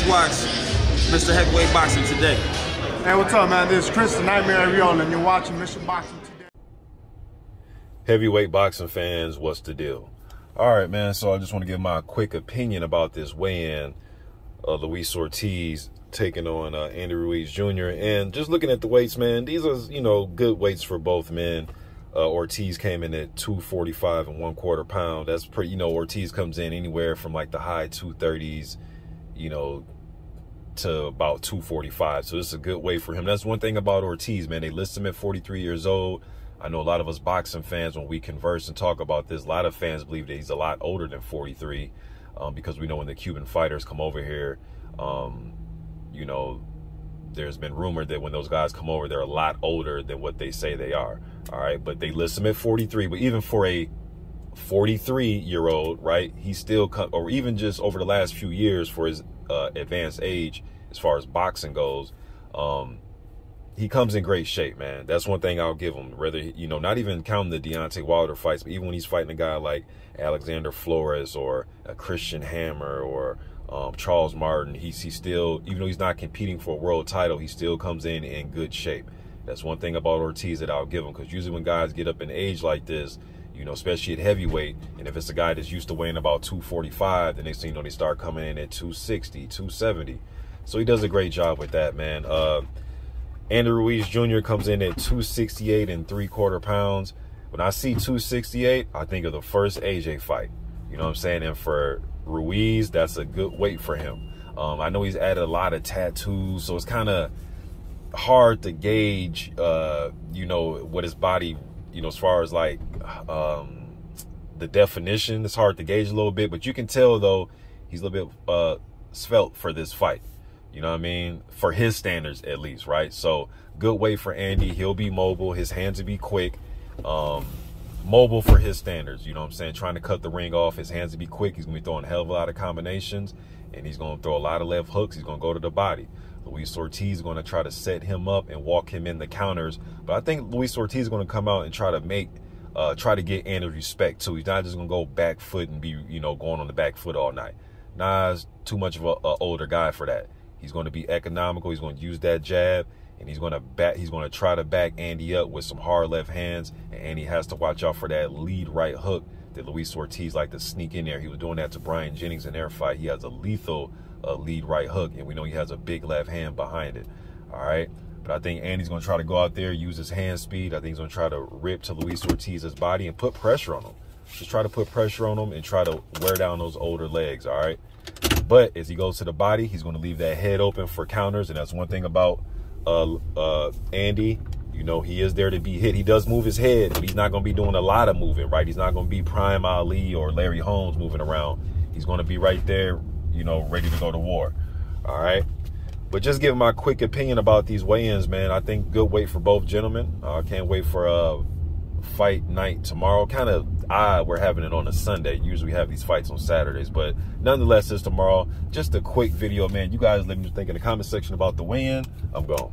watch Mr. Heavyweight Boxing today. Hey, what's up, man? This is Chris, the Nightmare Ariola, and you're watching Mr. Boxing today. Heavyweight boxing fans, what's the deal? All right, man, so I just want to give my quick opinion about this weigh-in. Luis Ortiz taking on Andy Ruiz Jr. And just looking at the weights, man, these are, good weights for both men. Ortiz came in at 245 1/4 pound. That's pretty, Ortiz comes in anywhere from like the high 230s, to about 245. So this is a good weight for him. That's one thing about Ortiz, man. They list him at 43 years old. I know a lot of us boxing fans, when we converse and talk about this, a lot of fans believe that he's a lot older than 43 because we know when the Cuban fighters come over here, there's been rumored that when those guys come over, they're a lot older than what they say they are. All right, but they list him at 43. But even for a 43-year-old, right, he's still, or even just over the last few years for his advanced age, as far as boxing goes, he comes in great shape, man. That's one thing I'll give him. Whether, not even counting the Deontay Wilder fights, but even when he's fighting a guy like Alexander Flores or a Christian Hammer or Charles Martin, he still, even though he's not competing for a world title, he still comes in good shape. That's one thing about Ortiz that I'll give him, because usually when guys get up in age like this, especially at heavyweight, and if it's a guy that's used to weighing about 245, the next thing they start coming in at 260, 270. So he does a great job with that, man. Andy Ruiz Jr. comes in at 268 3/4 pounds. When I see 268, I think of the first AJ fight. You know what I'm saying? And for Ruiz, that's a good weight for him. I know he's added a lot of tattoos, so it's kind of hard to gauge, what his body, as far as like the definition, it's hard to gauge a little bit, but you can tell though he's a little bit svelte for this fight. You know what I mean? For his standards, at least, right? So good weight for Andy. He'll be mobile. His hands will be quick. Mobile for his standards. You know what I'm saying? Trying to cut the ring off. His hands will be quick. He's going to be throwing a hell of a lot of combinations, and he's going to throw a lot of left hooks. He's going to go to the body. Luis Ortiz is going to try to set him up and walk him in the counters. But I think Luis Ortiz is going to come out and try to get Andy's respect too. He's not just going to go back foot and be, going on the back foot all night. Nah, too much of a older guy for that. He's going to be economical. He's going to use that jab, and he's going to try to back Andy up with some hard left hands, and Andy has to watch out for that lead right hook that Luis Ortiz like to sneak in there. He was doing that to Brian Jennings in their fight. He has a lethal lead right hook, and we know he has a big left hand behind it. All right, but I think Andy's going to try to go out there, use his hand speed. I think he's going to try to rip to Luis Ortiz's body and put pressure on him. Just try to put pressure on him and try to wear down those older legs. All right. But as he goes to the body, he's going to leave that head open for counters. And that's one thing about Andy. He is there to be hit. He does move his head, but he's not going to be doing a lot of moving, right? He's not going to be Prime Ali or Larry Holmes moving around. He's going to be right there, ready to go to war. All right. But just giving my quick opinion about these weigh-ins, man. I think good weight for both gentlemen. I can't wait for fight night tomorrow. Kind of odd we're having it on a Sunday. Usually we have these fights on Saturdays, but nonetheless it's tomorrow. Just a quick video, man. You guys let me think in the comment section about the weigh-in. I'm gone.